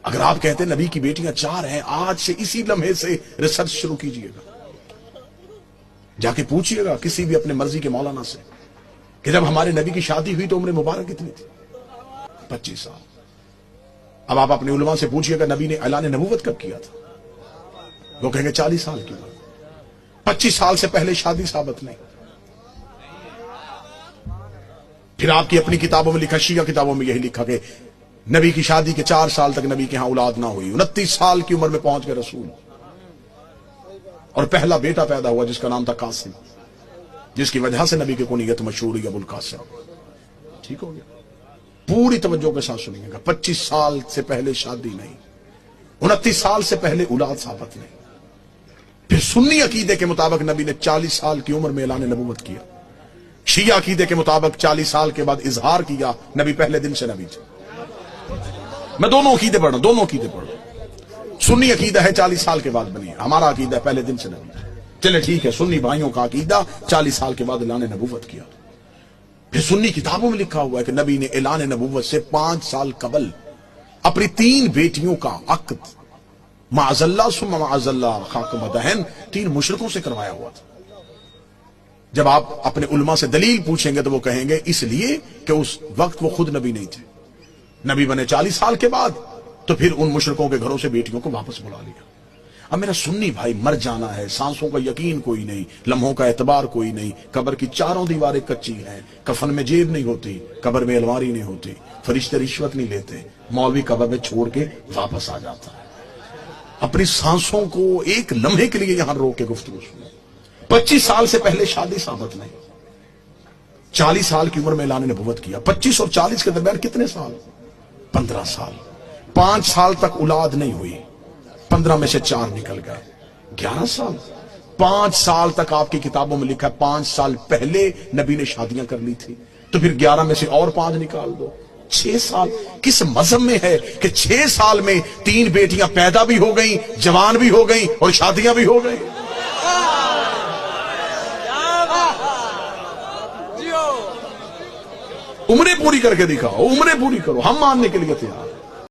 اگر آپ کہتے ہیں نبی کی بیٹیاں 4 ہیں، آج سے اسی لمحے سے ریسرچ شروع کیجئے گا، جا کے پوچھئے گا کسی بھی اپنے مرضی کے مولانا سے کہ جب ہمارے نبی کی شادی ہوئی تو عمر مبارک کتنی تھی؟ 25 سال۔ اب آپ اپنے علماء سے پوچھئے گا نبی نے اعلان نبوت کب کیا تھا؟ وہ کہیں گے 40 سال کی بات۔ 25 سال سے پہلے شادی ثابت نہیں۔ پھر آپ کی اپنی کتابوں میں لکھا، شیعہ کتابوں میں یہی لکھا کہ نبی کی شادی کے 4 سال تک نبی کے ہاں اولاد نہ ہوئی، 29 سال کی عمر میں پہنچ گئے رسول، اور پہلا بیٹا پیدا ہوا جس کا نام تھا قاسم، جس کی وجہ سے نبی کی کنیت مشہور ہوئی ابو القاسم۔ ٹھیک ہو گیا؟ پوری توجہ کے ساتھ سنیے گا، 25 سال سے پہلے شادی نہیں، 29 سال سے پہلے اولاد ثابت نہیں۔ پھر سنی عقیدے کے مطابق نبی نے 40 سال کی عمر میں اعلان نبوت کیا، شیعہ عقیدے کے مطابق 40 سال کے بعد اظہار کیا، نبی پہلے دن سے نبی تھے۔ میں دونوں عقیدے پڑھ رہا ہوں، سنی عقیدہ ہے 40 سال کے بعد بنی، ہمارا عقیدہ ہے پہلے دن سے نبی۔ چلے ٹھیک ہے، سنی بھائیوں کا عقیدہ 40 سال کے بعد اعلان نبوت کیا۔ پھر سنی کتابوں میں لکھا ہوا ہے کہ نبی نے اعلان نبوت سے 5 سال قبل اپنی 3 بیٹیوں کا عقد معاذ اللہ ثم معاذ اللہ خاک مدہن 3 مشرکوں سے کروایا ہوا تھا۔ جب آپ اپنے علماء سے دلیل پوچھیں گے تو وہ کہیں گے اس لیے کہ اس وقت وہ خود نبی نہیں تھے، نبی بنے 40 سال کے بعد، تو پھر ان مشرکوں کے گھروں سے بیٹیوں کو واپس بلا لیا۔ اب میرا سنی بھائی، مر جانا ہے، سانسوں کا یقین کوئی نہیں، لمحوں کا اعتبار کوئی نہیں، قبر کی 4 دیواریں کچی ہیں، کفن میں جیب نہیں ہوتی، قبر میں الماری نہیں ہوتی، فرشتے رشوت نہیں لیتے، مولوی قبر میں چھوڑ کے واپس آ جاتا ہے۔ اپنی سانسوں کو ایک لمحے کے لیے یہاں روک کے گفتگو سنو۔ 25 سال سے پہلے شادی ثابت نہیں، 40 سال کی عمر میں اعلان نبوت کیا۔ 25 اور 40 کے درمیان کتنے سال؟ 15 سال۔ 5 سال تک اولاد نہیں ہوئی، 15 میں سے 4 نکل گئے، 11 سال۔ 5 سال تک آپ کی کتابوں میں لکھا ہے 5 سال پہلے نبی نے شادیاں کر لی تھی، تو پھر 11 میں سے اور 5 نکال دو، 6 سال۔ کس مذہب میں ہے کہ 6 سال میں 3 بیٹیاں پیدا بھی ہو گئیں، جوان بھی ہو گئیں اور شادیاں بھی ہو گئیں؟ عمریں پوری کر کے دکھاؤ، عمریں پوری کرو، ہم ماننے کے لیے تیار ہیں۔